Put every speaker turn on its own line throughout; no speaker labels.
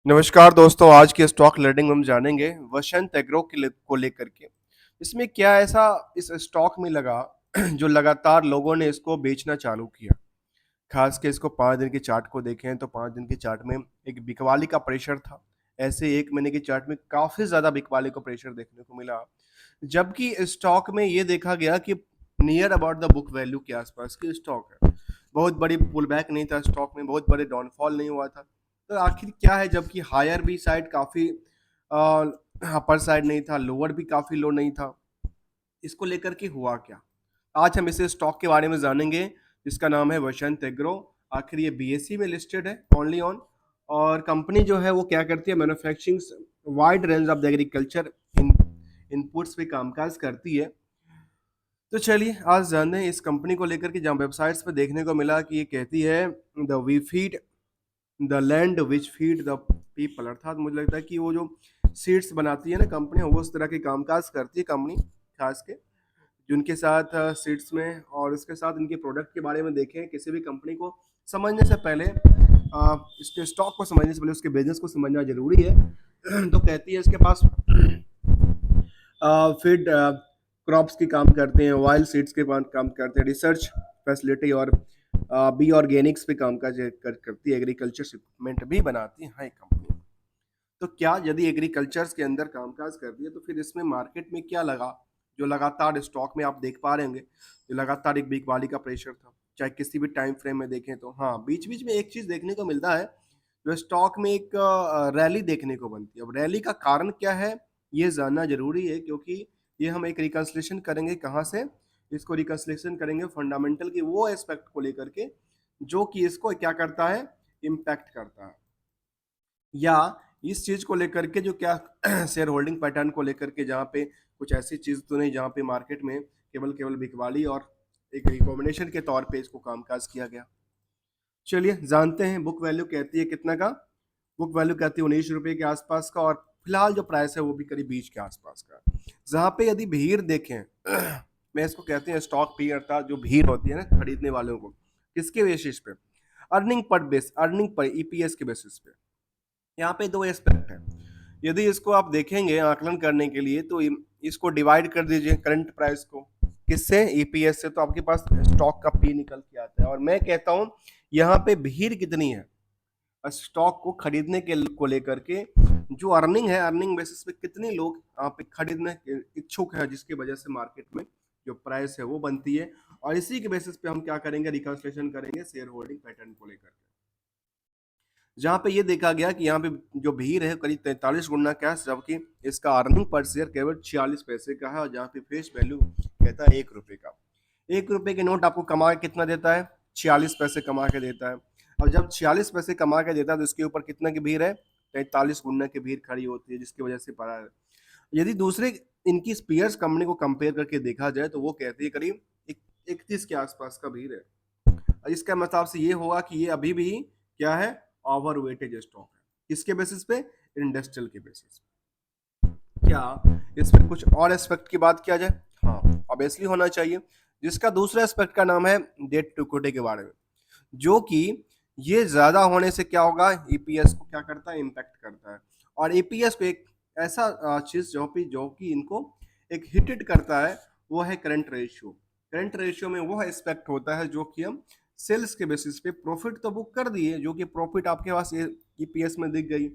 नमस्कार दोस्तों, आज के स्टॉक लर्निंग में हम जानेंगे वसंत एग्रो को लेकर के। इसमें क्या ऐसा इस स्टॉक में लगा जो लगातार लोगों ने इसको बेचना चालू किया। खास के इसको 5 दिन के चार्ट को देखें तो 5 दिन के चार्ट में एक बिकवाली का प्रेशर था। ऐसे 1 महीने के चार्ट में काफ़ी ज़्यादा बिकवाली का प्रेशर देखने को मिला। जबकि स्टॉक में ये देखा गया कि near about the book value के आसपास की स्टॉक है। बहुत बड़ी पुल बैक नहीं था स्टॉक में, बहुत बड़े डाउनफॉल नहीं हुआ था। तो आखिर क्या है, जबकि हायर भी साइड काफ़ी अपर साइड नहीं था, लोअर भी काफ़ी लो नहीं था। इसको लेकर के हुआ क्या? आज हम इसे स्टॉक के बारे में जानेंगे जिसका नाम है वसंत एग्रो। आखिर ये बीएसई में लिस्टेड है ओनली ऑन, और कंपनी जो है वो क्या करती है, manufacturing wide range of the agriculture inputs पे कामकाज करती है। तो चलिए आज जानते हैं इस कंपनी को लेकर के, जहाँ वेबसाइट्स पे देखने को मिला कि ये कहती है the we feed the land which feed the people. अर्थात मुझे लगता है कि वो जो सीड्स बनाती है ना कंपनी, वो उस तरह के कामकाज करती है कंपनी, खास के जिनके साथ सीड्स में, और इसके साथ इनके प्रोडक्ट के बारे में देखें। किसी भी कंपनी को समझने से पहले इसके स्टॉक को समझने से पहले उसके बिजनेस को समझना जरूरी है। तो कहती है इसके पास फीड क्रॉप्स की काम करते हैं, वाइल्ड सीड्स के काम करते हैं, रिसर्च फैसिलिटी और बी ऑर्गेनिक्स पे काम करती है, एग्रीकल्चर इक्विपमेंट भी बनाती है हाई कंपनी। तो क्या यदि एग्रीकल्चर के अंदर कामकाज करती है तो फिर इसमें मार्केट में क्या लगा, जो लगातार स्टॉक में आप देख पा रहे होंगे, जो लगातार एक बिकवाली का प्रेशर था, चाहे किसी भी टाइम फ्रेम में देखें तो हाँ, बीच बीच में एक चीज देखने को मिलता है, जो स्टॉक में एक रैली देखने को बनती है। अब रैली का कारण क्या है ये जानना जरूरी है, क्योंकि ये हम एक रिकंसलेशन करेंगे कहाँ से, इसको रिकंसलेशन करेंगे फंडामेंटल की वो एस्पेक्ट को लेकर के जो कि इसको क्या करता है, इम्पैक्ट करता है, या इस चीज को लेकर के जो क्या शेयर होल्डिंग पैटर्न को लेकर के, जहाँ पे कुछ ऐसी चीज तो नहीं जहाँ पे मार्केट में केवल केवल बिकवाली और एक रिकॉम्बिनेशन के तौर पे इसको कामकाज किया गया। चलिए जानते हैं। बुक वैल्यू कहती है कितना का, बुक वैल्यू कहती है 19 रुपए के आसपास का, और फिलहाल जो प्राइस है वो भी करीब 20 के आसपास का। जहाँ पे यदि भीड़ देखें मैं इसको कहते हैं स्टॉक भीड़, अर्थात जो भीड़ होती है ना खरीदने वालों को, किसके बेसिस पे, अर्निंग पर ईपीएस के बेसिस पे। यहाँ पे दो एस्पेक्ट है। यदि इसको आप देखेंगे आकलन करने के लिए तो इसको डिवाइड कर दीजिए करंट प्राइस को, किससे, ईपीएस से, तो आपके पास स्टॉक का पी निकल के आता है। और मैं कहता हूं यहाँ पे भीड़ कितनी है स्टॉक को खरीदने के को लेकर के, जो अर्निंग है, अर्निंग बेसिस पे कितने लोग यहाँ पे खरीदने के इच्छुक है, जिसकी वजह से मार्केट में जो प्राइस है वो बनती है। और इसी के बेसिस पे हम क्या करेंगे, रिकंस्ट्रक्शन करेंगे शेयर होल्डिंग पैटर्न को लेकर के, जहाँ पे ये देखा गया कि यहाँ पे जो भीड़ है करीब 43 गुना का है, जबकि इसका अर्निंग पर शेयर केवल 46 पैसे का है, और जहाँ पे फेस वैल्यू कहता है 1 रुपए का। 1 रुपए के नोट आपको कमा के कितना देता है, 46 पैसे कमा के देता है। और जब 46 पैसे कमा के देता है तो इसके ऊपर कितना की भीड़ है, 43 गुना की भीड़ खड़ी होती है, जिसकी वजह से पड़ा है। यदि दूसरे इनकी स्पीयर्स कंपनी को कंपेयर करके देखा जाए तो वो कहती है करीब 31 के आसपास का भीड़ है। इसका मतलब से ये होगा कि ये अभी भी क्या है, ओवर वेटेज स्टॉक है। किसके बेसिस पे, इंडस्ट्रियल के बेसिस पे। क्या इस पर कुछ और एस्पेक्ट की बात किया जाए, हाँ ऑब्वियसली होना चाहिए, जिसका दूसरा एस्पेक्ट का नाम है डेट टू इक्विटी के बारे में, जो कि ये ज्यादा होने से क्या होगा, ईपीएस को क्या करता है, इम्पैक्ट करता है। और ईपीएस को एक ऐसा चीज जो कि इनको एक हिट करता है, वो है करंट रेशियो। करंट रेशियो में वो एस्पेक्ट होता है जो कि हम सेल्स के बेसिस पे प्रॉफिट तो बुक कर दिए, जो कि प्रॉफिट आपके पास ईपीएस में दिख गई,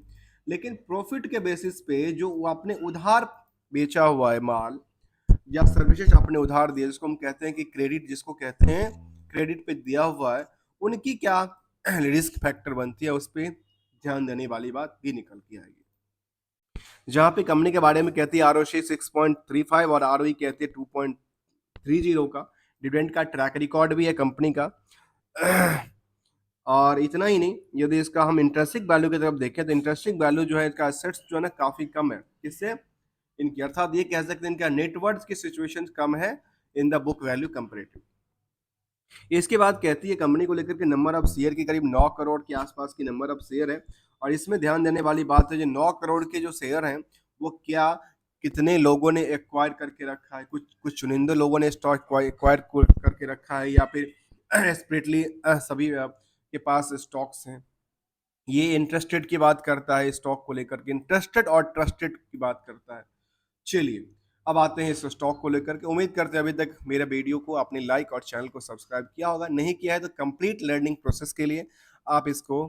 लेकिन प्रॉफिट के बेसिस पे जो वो आपने उधार बेचा हुआ है माल या सर्विसेज आपने उधार दिए, जिसको हम कहते हैं कि क्रेडिट, जिसको कहते हैं क्रेडिट पे दिया हुआ है, उनकी क्या रिस्क फैक्टर बनती है, उस पर ध्यान देने वाली बात भी निकल के आएगी। जहाँ पे कंपनी के बारे में कहती है आरओसी 6.35 और आरओई कहती है 2.30 का। डिविडेंड का ट्रैक रिकॉर्ड भी है कंपनी का। और इतना ही नहीं, यदि इसका हम इंटरेस्टिंग वैल्यू की तरफ देखें तो इंटरेस्टिंग वैल्यू जो है इसका एसेट्स जो है ना काफी कम है, किससे, इनकी, अर्थात ये कह सकते हैं इनका नेटवर्थ की सिचुएशन कम है in the book value comparative. इसके बाद कहती है कंपनी को लेकर के नंबर ऑफ शेयर की करीब 9 करोड़ के आसपास की नंबर ऑफ शेयर है। और इसमें ध्यान देने वाली बात है, जो 9 करोड़ के जो शेयर हैं वो क्या कितने लोगों ने एक्वायर करके रखा है, कुछ कुछ चुनिंदे लोगों ने स्टॉक एक्वायर करके रखा है, या फिर स्प्लिटली सभी के पास स्टॉक्स हैं। ये इंटरेस्टेड की बात करता है स्टॉक को लेकर के, इंटरेस्टेड और ट्रस्टेड की बात करता है। चलिए, अब आते हैं इस स्टॉक को लेकर के। उम्मीद करते हैं अभी तक मेरे वीडियो को आपने लाइक और चैनल को सब्सक्राइब किया होगा। नहीं किया है तो कंप्लीट लर्निंग प्रोसेस के लिए आप इसको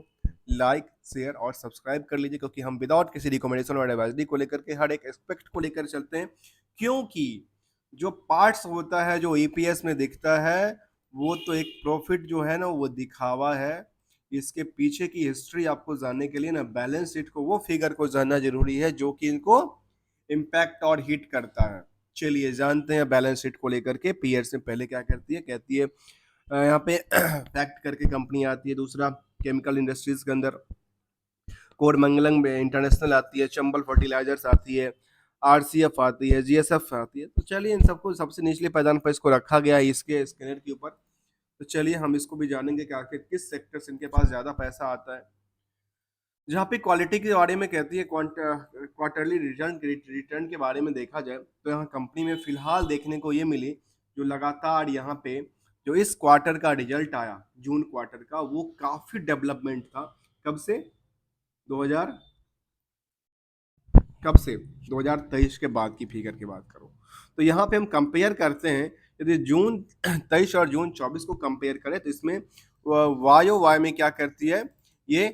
लाइक, शेयर और सब्सक्राइब कर लीजिए, क्योंकि हम विदाउट किसी रिकमेंडेशन और एडवाइजरी को लेकर के हर एक एस्पेक्ट को लेकर चलते हैं। क्योंकि जो पार्ट्स होता है, जो ईपीएस में दिखता है, वो तो एक प्रॉफिट जो है ना, वो दिखावा है। इसके पीछे की हिस्ट्री आपको जानने के लिए ना बैलेंस शीट को, वो फिगर को जानना जरूरी है जो कि इनको इम्पैक्ट और हिट करता है। चलिए जानते हैं बैलेंस शीट को लेकर के पीयर से पहले क्या करती है। कहती है यहाँ पे फैक्ट करके कंपनी आती है, दूसरा केमिकल इंडस्ट्रीज के अंदर कोरमंगलम इंटरनेशनल आती है, चंबल फर्टिलाइजर्स आती है, आरसीएफ आती है, जीएसएफ आती है। तो चलिए इन सबको सबसे निचले पैदान पर इसको रखा गया है इसके स्कैनर के ऊपर। तो चलिए हम इसको भी जानेंगे कि आखिर किस सेक्टर से इनके पास ज्यादा पैसा आता है। जहाँ पे क्वालिटी के बारे में कहती है, क्वार्टरली रिटर्न रिटर्न के बारे में देखा जाए तो यहाँ कंपनी में फिलहाल देखने को ये मिली, जो लगातार यहाँ पे जो इस क्वार्टर का रिजल्ट आया, जून क्वार्टर का, वो काफी डेवलपमेंट था। कब से? 2000 कब से? 2023 के बाद की फिगर की बात करो तो यहाँ पे हम कंपेयर करते हैं। यदि जून 23 और जून 24 को कंपेयर करें तो इसमें वायो वाई में क्या करती है, ये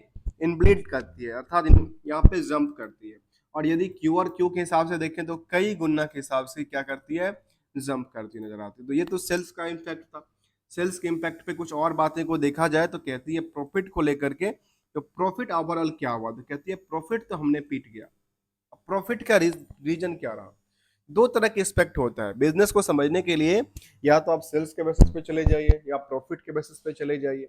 इनब्लीड करती है, अर्थात यहाँ पे जंप करती है। और यदि क्यू और क्यू के हिसाब से देखें तो कई गुना के हिसाब से क्या करती है, जंप करती नजर आती है। तो ये तो सेल्स का इम्पैक्ट था। सेल्स के इम्पैक्ट पे कुछ और बातें को देखा जाए तो कहती है प्रॉफिट को लेकर के, तो प्रॉफिट ओवरऑल क्या हुआ, तो कहती है प्रॉफिट तो हमने पीट गया। प्रॉफिट का रीजन क्या रहा? दो तरह के एस्पेक्ट होता है बिजनेस को समझने के लिए। या तो आप सेल्स के बेसिस पे चले जाइए, या प्रॉफिट के बेसिस पे चले जाइए,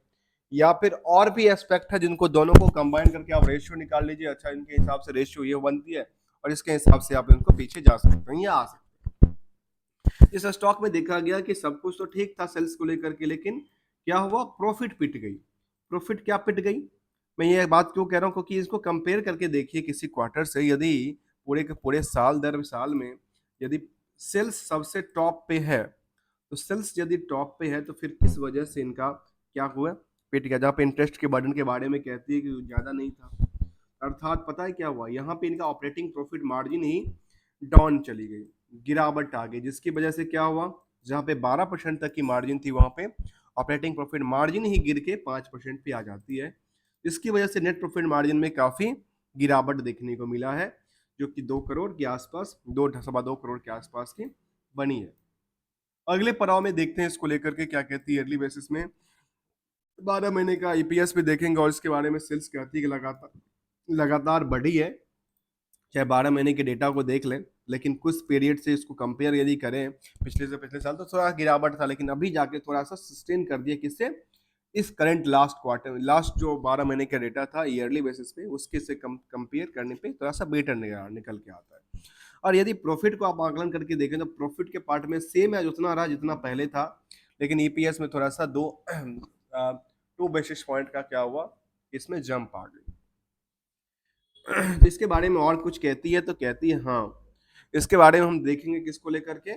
या फिर और भी एस्पेक्ट है जिनको दोनों को कंबाइन करके आप रेशियो निकाल लीजिए। अच्छा, इनके हिसाब से रेशियो ये बनती है और इसके हिसाब से आप इनको पीछे जा सकते हैं या आ सकते हैं। इस स्टॉक में देखा गया कि सब कुछ तो ठीक था सेल्स को लेकर के, लेकिन क्या हुआ, प्रॉफिट पिट गई। प्रॉफिट क्या पिट गई? मैं ये बात क्यों कह रहा हूँ, क्योंकि इसको कंपेयर करके देखिए किसी क्वार्टर से। यदि पूरे के पूरे साल दर साल में यदि सेल्स सबसे टॉप पे है, तो सेल्स यदि टॉप पे है तो फिर किस वजह से इनका क्या हुआ, पिट गया। जहाँ पे इंटरेस्ट के बर्डन के बारे में कहती है कि ज्यादा नहीं था, अर्थात पता है क्या हुआ, यहाँ पे इनका ऑपरेटिंग प्रॉफिट मार्जिन ही डाउन चली गई, गिरावट आ गई, जिसकी वजह से क्या हुआ, जहाँ पे 12% तक की मार्जिन थी वहां पे ऑपरेटिंग प्रॉफिट मार्जिन ही गिर के 5% पे आ जाती है। इसकी वजह से नेट प्रॉफिट मार्जिन में काफी गिरावट देखने को मिला है, जो कि 2 करोड़ के आसपास, 2.25 करोड़ के आसपास की बनी है। अगले पड़ाव में देखते हैं इसको लेकर के क्या कहती है ईयरली बेसिस में। 12 महीने का ईपीएस भी देखेंगे और इसके बारे में सेल्स कहती है कि लगातार लगातार बढ़ी है। चाहे 12 महीने के डेटा को देख लें, लेकिन कुछ पीरियड से इसको कंपेयर यदि करें पिछले से पिछले साल, तो थोड़ा गिरावट था, लेकिन अभी जाके थोड़ा सा सस्टेन कर दिया। किससे? इस करंट लास्ट क्वार्टर, लास्ट जो 12 महीने का डेटा था ईयरली बेसिस पे, उसके से कंपेयर करने पे थोड़ा सा बेटर निकल के आता है। और यदि प्रॉफिट को आप आकलन करके देखें तो प्रॉफिट के पार्ट में सेम है, उतना रहा जितना पहले था, लेकिन ईपीएस में थोड़ा सा 2 बेसिस पॉइंट का क्या हुआ, इसमें जंप आ गई। तो इसके बारे में और कुछ कहती है तो कहती है, हाँ इसके बारे में हम देखेंगे किसको लेकर के,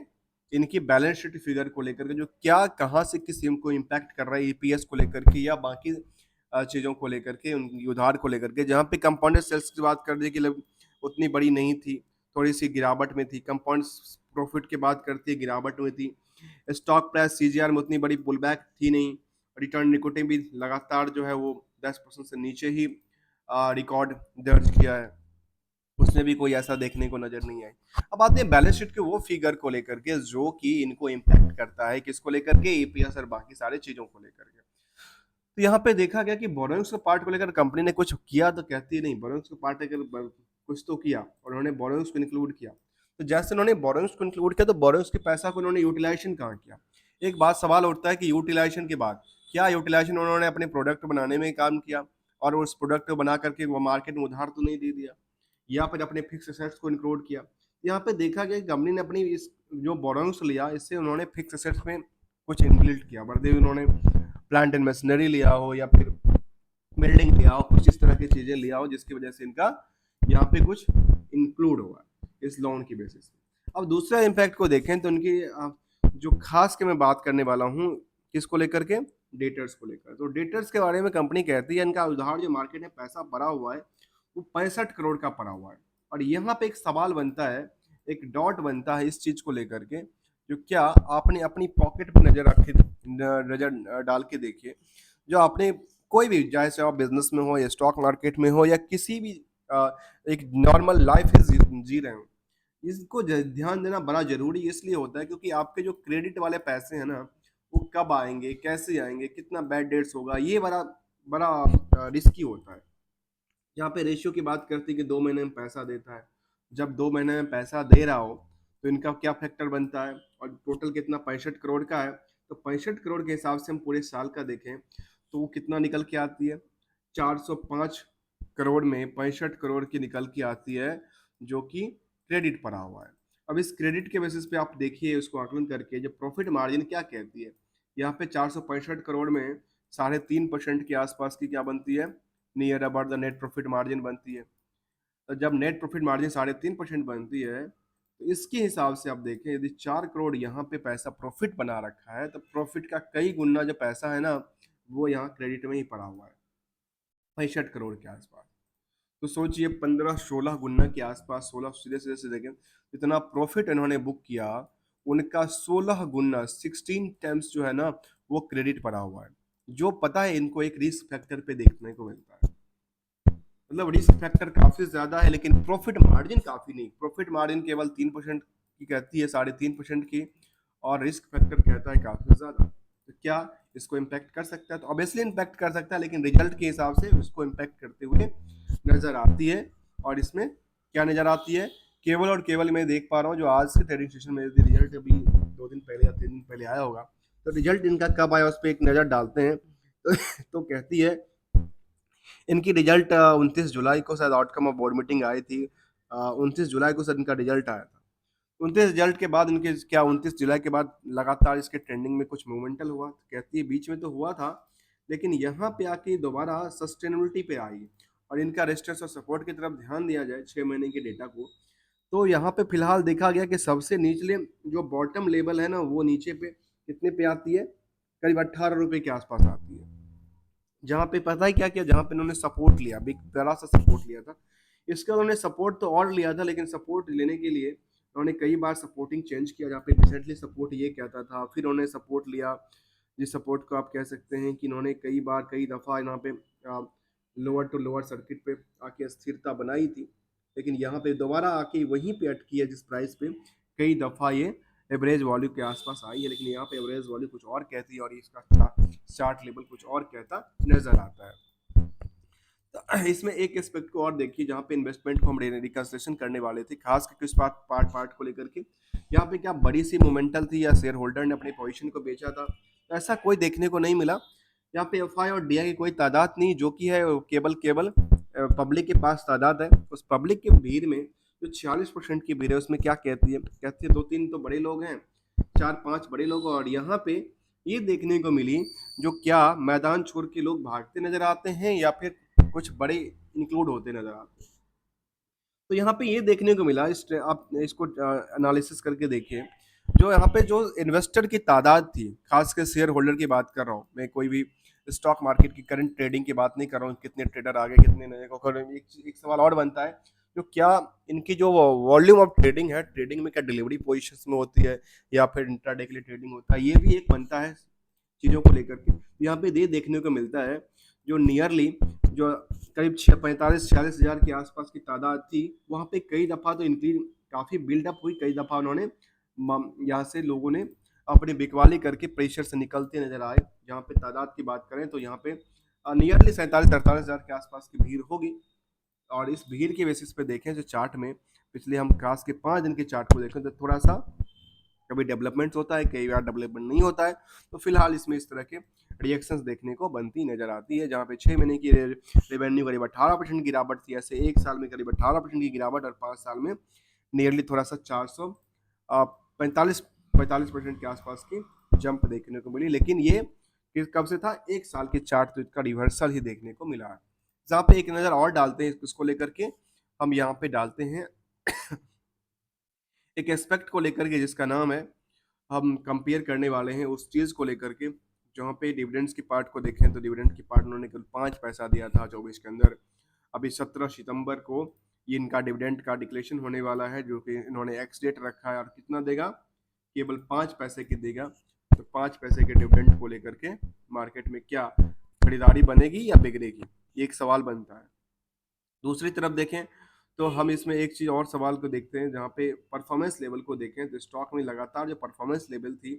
इनकी बैलेंस शीट फिगर को लेकर के, जो क्या कहाँ से किस को इम्पैक्ट कर रहा है ईपीएस को लेकर के या बाकी चीज़ों को लेकर के, उनकी उधार को लेकर के। जहाँ पे कंपाउंडेड सेल्स की बात कर दी कि उतनी बड़ी नहीं थी, थोड़ी सी गिरावट में थी। कंपाउंड प्रॉफिट की बात करती है, गिरावट में थी। स्टॉक प्राइस सीजीआर में उतनी बड़ी पुल बैक थी नहीं। रिटर्न इक्विटी भी लगातार जो है वो 10% से नीचे ही रिकॉर्ड दर्ज किया है, उसमें भी कोई ऐसा देखने को नजर नहीं आई। अब आते हैं बैलेंस शीट के वो फिगर को लेकर के जो कि इनको इम्पैक्ट करता है, किसको लेकर के, ईपीएस और बाकी सारे चीजों को लेकर के। तो यहाँ पे देखा गया कि बोरोइंग्स के पार्ट को लेकर कंपनी ने कुछ किया तो कहती है नहीं, बोरोइंग्स के पार्ट अगर कुछ तो किया और उन्होंने बोरोइंग्स को इंक्लूड किया। तो जैसे उन्होंने बोरोइंग्स को इंक्लूड किया तो बोरोइंग्स के पैसा को उन्होंने यूटिलाइजेशन कहाँ किया। एक बात सवाल उठता है कि यूटिलाइजेशन के बाद क्या यूटिलाइजेशन उन्होंने अपने प्रोडक्ट बनाने में काम किया और उस प्रोडक्ट को बना करके वो मार्केट में उधार तो नहीं दे दिया, या फिर अपने फिक्स एसेट्स को इंक्लूड किया। यहाँ पे देखा गया कि कंपनी ने अपनी इस जो बोरोइंग्स लिया, इससे उन्होंने फिक्स एसेट्स में कुछ इनबिल्ट किया, बर्दे उन्होंने प्लांट एंड मशीनरी लिया हो या फिर बिल्डिंग लिया हो, कुछ इस तरह की चीजें लिया हो जिसकी वजह से इनका यहाँ पे कुछ इंक्लूड हुआ इस लोन की बेसिस पे। अब दूसरा इम्पैक्ट को देखें तो उनकी जो खास के मैं बात करने वाला हूँ किसको लेकर के, डेटर्स को लेकर। तो डेटर्स के बारे में कंपनी कहती है इनका उधार जो मार्केट में पैसा पड़ा हुआ है वो 65 करोड़ का पड़ा हुआ है। और यहाँ पे एक सवाल बनता है, एक डॉट बनता है इस चीज को लेकर के, जो क्या आपने अपनी पॉकेट पे नजर रखे, नजर डाल के देखिए, जो आपने कोई भी, चाहे से आप बिजनेस में हो या स्टॉक मार्केट में हो या किसी भी अ, एक नॉर्मल लाइफ जी रहे हो, इसको ध्यान देना बड़ा जरूरी इसलिए होता है क्योंकि आपके जो क्रेडिट वाले पैसे हैं ना, वो कब आएंगे, कैसे आएंगे, कितना बैड डेट्स होगा, ये बड़ा बड़ा रिस्की होता है। यहाँ पे रेशियो की बात करती है कि 2 महीने में पैसा देता है। जब 2 महीने में पैसा दे रहा हो तो इनका क्या फैक्टर बनता है, और टोटल कितना 65 करोड़ का है, तो 65 करोड़ के हिसाब से हम पूरे साल का देखें तो वो कितना निकल के आती है, 405 करोड़ में 65 करोड़ की निकल के आती है, जो कि क्रेडिट पड़ा हुआ है। अब इस क्रेडिट के बेसिस पे आप देखिए उसको आकलन करके, जो प्रॉफिट मार्जिन क्या कहती है, यहाँ पे 465 करोड़ में 3.5% के आसपास की क्या बनती है, near about the net profit margin बनती है। तो जब नेट प्रॉफिट मार्जिन 3.5% बनती है, तो इसके हिसाब से आप देखें यदि 4 करोड़ यहाँ पे पैसा प्रॉफिट बना रखा है, तो प्रॉफिट का कई गुना जो पैसा है ना, वो यहाँ क्रेडिट में ही पड़ा हुआ है, 65 करोड़ के आसपास। तो सोचिए 15-16 गुना के आसपास, 16 सीधे सीधे से देखें इतना प्रॉफिट इन्होंने बुक किया, उनका 16 गुना, 16 टाइम्स जो है ना, वो क्रेडिट पड़ा हुआ है। जो पता है इनको एक रिस्क फैक्टर पे देखने को मिलता है, मतलब रिस्क फैक्टर काफी ज्यादा है लेकिन प्रॉफिट मार्जिन काफी नहीं, प्रॉफिट मार्जिन केवल 3% की कहती है, 3.5% की, और रिस्क फैक्टर कहता है काफी ज्यादा। तो क्या इसको इम्पैक्ट कर सकता है, तो ऑब्वियसली इम्पैक्ट कर सकता है, लेकिन रिजल्ट के हिसाब से उसको इम्पैक्ट करते हुए नजर आती है। और इसमें क्या नजर आती है, केवल और केवल मैं देख पा रहा हूँ जो आज के ट्रेडिंग सेशन में रिजल्ट अभी 2 दिन पहले या 3 दिन पहले आया होगा, तो रिजल्ट इनका कब आया उस पर एक नजर डालते हैं। तो कहती है इनकी रिजल्ट 29 जुलाई को शायद outcome of board meeting I थी, 29 जुलाई को शायद इनका रिजल्ट आया था। 29 रिजल्ट के बाद इनके क्या 29 जुलाई के बाद लगातार इसके ट्रेंडिंग में कुछ मोमेंटल हुआ, कहती है बीच में तो हुआ था, लेकिन यहाँ पे आके दोबारा सस्टेनेबिलिटी पे आई। और इनका रेजिस्टेंस और सपोर्ट की तरफ ध्यान दिया जाए 6 महीने के डेटा को, तो यहाँ पे फिलहाल देखा गया कि सबसे निचले जो बॉटम लेवल है ना, वो नीचे पे कितने पे आती है, करीब 18 रुपए के आसपास आती है। जहाँ पे पता है क्या किया, जहाँ पे इन्होंने सपोर्ट लिया, बिग बड़ा सा सपोर्ट लिया था, इसका उन्होंने सपोर्ट तो और लिया था, लेकिन सपोर्ट लेने के लिए उन्होंने कई बार सपोर्टिंग चेंज किया, जहाँ पे रिसेंटली सपोर्ट ये कहता था, फिर उन्होंने सपोर्ट लिया, जिस सपोर्ट को आप कह सकते हैं कि इन्होंने कई बार कई दफ़ा यहाँ पे लोअर टू लोअर सर्किट पे आके स्थिरता बनाई थी, लेकिन यहाँ पे दोबारा आके वहीं पे अटकी है जिस प्राइस पे कई दफ़ा ये एवरेज वैल्यू के आसपास आई है, लेकिन यहाँ पे एवरेज वैल्यू कुछ और कहती है और इसका चार्ट लेवल कुछ और कहता नजर आता है। तो इसमें एक एस्पेक्ट को और देखिए जहाँ पे इन्वेस्टमेंट को हम रिकंस्ट्रक्शन करने वाले थे, खास करके इस पार्ट पार्ट को लेकर के, यहाँ पे क्या बड़ी सी मोमेंटल थी या शेयर होल्डर ने अपनी पोजीशन को बेचा था, तो ऐसा कोई देखने को नहीं मिला। यहाँ पे एफ आई और डी आई की कोई तादाद नहीं, जो कि है केवल केवल पब्लिक के पास तादाद है। उस पब्लिक की भीड़ में जो 46% की भीड़ है उसमें क्या कहती है 2-3 तो बड़े लोग हैं, 4-5 बड़े लोग, और यहाँ पे ये देखने को मिली जो क्या मैदान छोड़ के लोग भागते नजर आते हैं या फिर कुछ बड़े इंक्लूड होते नजर आते हैं। तो यहाँ पे ये देखने को मिला, आप इसको एनालिसिस करके देखिए, जो यहाँ पे जो इन्वेस्टर की तादाद थी, खास कर शेयर होल्डर की बात कर रहा हूँ मैं, कोई भी स्टॉक मार्केट की करंट ट्रेडिंग की बात नहीं कर रहा हूँ, कितने ट्रेडर आ गए कितने नए को कर, एक सवाल और बनता है, जो क्या इनकी जो वॉल्यूम ऑफ ट्रेडिंग है, ट्रेडिंग में क्या डिलीवरी पोजिशन में होती है या फिर इंट्राडे के लिए ट्रेडिंग होता है, ये भी एक बनता है चीज़ों को लेकर के। यहाँ पे ये देखने को मिलता है जो नियरली जो करीब 45-46 हज़ार के आसपास की तादाद थी, वहाँ पे कई दफ़ा तो इंक्रीज काफ़ी बिल्डअप हुई, कई दफ़ा उन्होंने यहाँ से लोगों ने अपनी बिकवाली करके प्रेशर से निकलते नजर आए। जहाँ पे तादाद की बात करें तो यहाँ पे नियरली 47-48 हज़ार के आसपास की भीड़ होगी। और इस भीड़ के बेसिस पे देखें जो चार्ट में, पिछले हम खास के 5 दिन के चार्ट को देखें तो थोड़ा सा कभी डेवलपमेंट होता है, कई बार डेवलपमेंट नहीं होता है, तो फिलहाल इसमें इस तरह के रिएक्शंस देखने को बनती नजर आती है। जहाँ पे 6 महीने की रेवेन्यू करीब 18% गिरावट थी, ऐसे एक साल में करीब 18% की गिरावट, और 5 साल में नियरली थोड़ा सा 445 के आसपास की जंप देखने को मिली। लेकिन ये कब से था, एक साल के चार्ट तो इसका रिवर्सल ही देखने को मिला है। जहाँ पे एक नज़र और डालते हैं इसको लेकर के, हम यहाँ पे डालते हैं एक एस्पेक्ट को लेकर के जिसका नाम है, हम कंपेयर करने वाले हैं उस चीज़ को लेकर के जहाँ पे डिविडेंड्स की पार्ट को देखें तो डिविडेंड की पार्ट उन्होंने केवल 5 पैसा दिया था 24 के अंदर। अभी 17 सितंबर को ये इनका डिविडेंड का डिक्लेरेशन होने वाला है, जो कि इन्होंने एक्स डेट रखा है, और कितना देगा, केवल 5 पैसे की देगा। तो 5 पैसे के डिविडेंड को लेकर के मार्केट में क्या खरीदारी बनेगी या बिगड़ेगी, ये एक सवाल बनता है। दूसरी तरफ देखें तो हम इसमें एक चीज़ और सवाल को देखते हैं, जहाँ पे परफॉर्मेंस लेवल को देखें तो स्टॉक में लगातार जो परफॉर्मेंस लेवल थी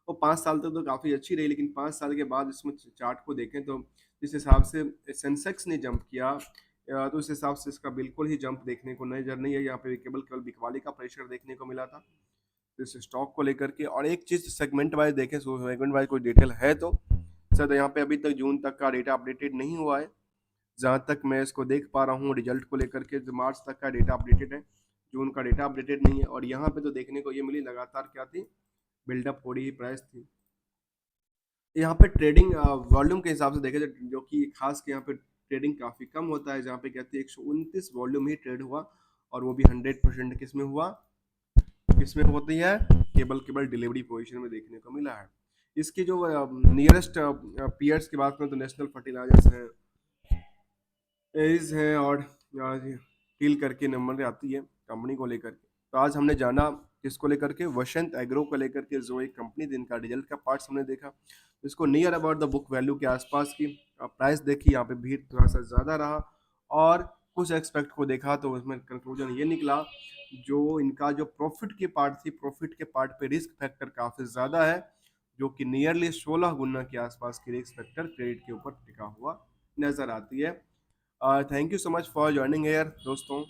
वो 5 साल तक तो काफ़ी अच्छी रही, लेकिन 5 साल के बाद इसमें चार्ट को देखें तो जिस हिसाब से सेंसेक्स ने जंप किया, तो उस हिसाब से इसका बिल्कुल ही जंप देखने को नजर नहीं है। यहाँ पे केवल केवल बिकवाली का प्रेशर देखने को मिला था तो इस स्टॉक को लेकर के। और एक चीज़ सेगमेंट वाइज देखें, सेगमेंट वाइज कोई डिटेल है तो सर यहाँ पे अभी तक जून तक का डेटा अपडेटेड नहीं हुआ है, जहाँ तक मैं इसको देख पा रहा हूँ रिजल्ट को लेकर के। जो मार्च तक का डेटा अपडेटेड है, जून का डेटा अपडेटेड नहीं है। और यहाँ पे तो देखने को ये मिली लगातार क्या थी, बिल्डअप हो रही प्राइस थी। यहाँ पे ट्रेडिंग वॉल्यूम के हिसाब से देखे जो कि खास के यहाँ पे ट्रेडिंग काफ़ी कम होता है, जहाँ पे कहते हैं 129 वॉल्यूम ही ट्रेड हुआ, और वो भी 100% किस में हुआ, किसमें होती है, केवल केवल डिलीवरी पोजीशन में देखने को मिला है। इसकी जो नियरेस्ट पीयर्स की बात करें तो नेशनल फर्टिलाइजर्स है, एज है, और टील करके नंबर आती है कंपनी को लेकर के। तो आज हमने जाना किसको लेकर के, वसंत एग्रो को लेकर के, जो एक कंपनी थी, इनका रिजल्ट का पार्ट्स हमने देखा। इसको near about the book value के आसपास की प्राइस देखी, यहाँ पे भीड़ थोड़ा सा ज़्यादा रहा, और कुछ एक्सपेक्ट को देखा तो उसमें कंक्लूजन ये निकला, जो इनका जो प्रॉफिट की पार्ट थी, प्रॉफिट के पार्ट पे रिस्क फैक्टर काफ़ी ज़्यादा है, जो कि नियरली 16 गुना के आसपास की रिस्क फैक्टर क्रेडिट के ऊपर टिका हुआ नजर आती है। Thank you so much for joining here दोस्तों।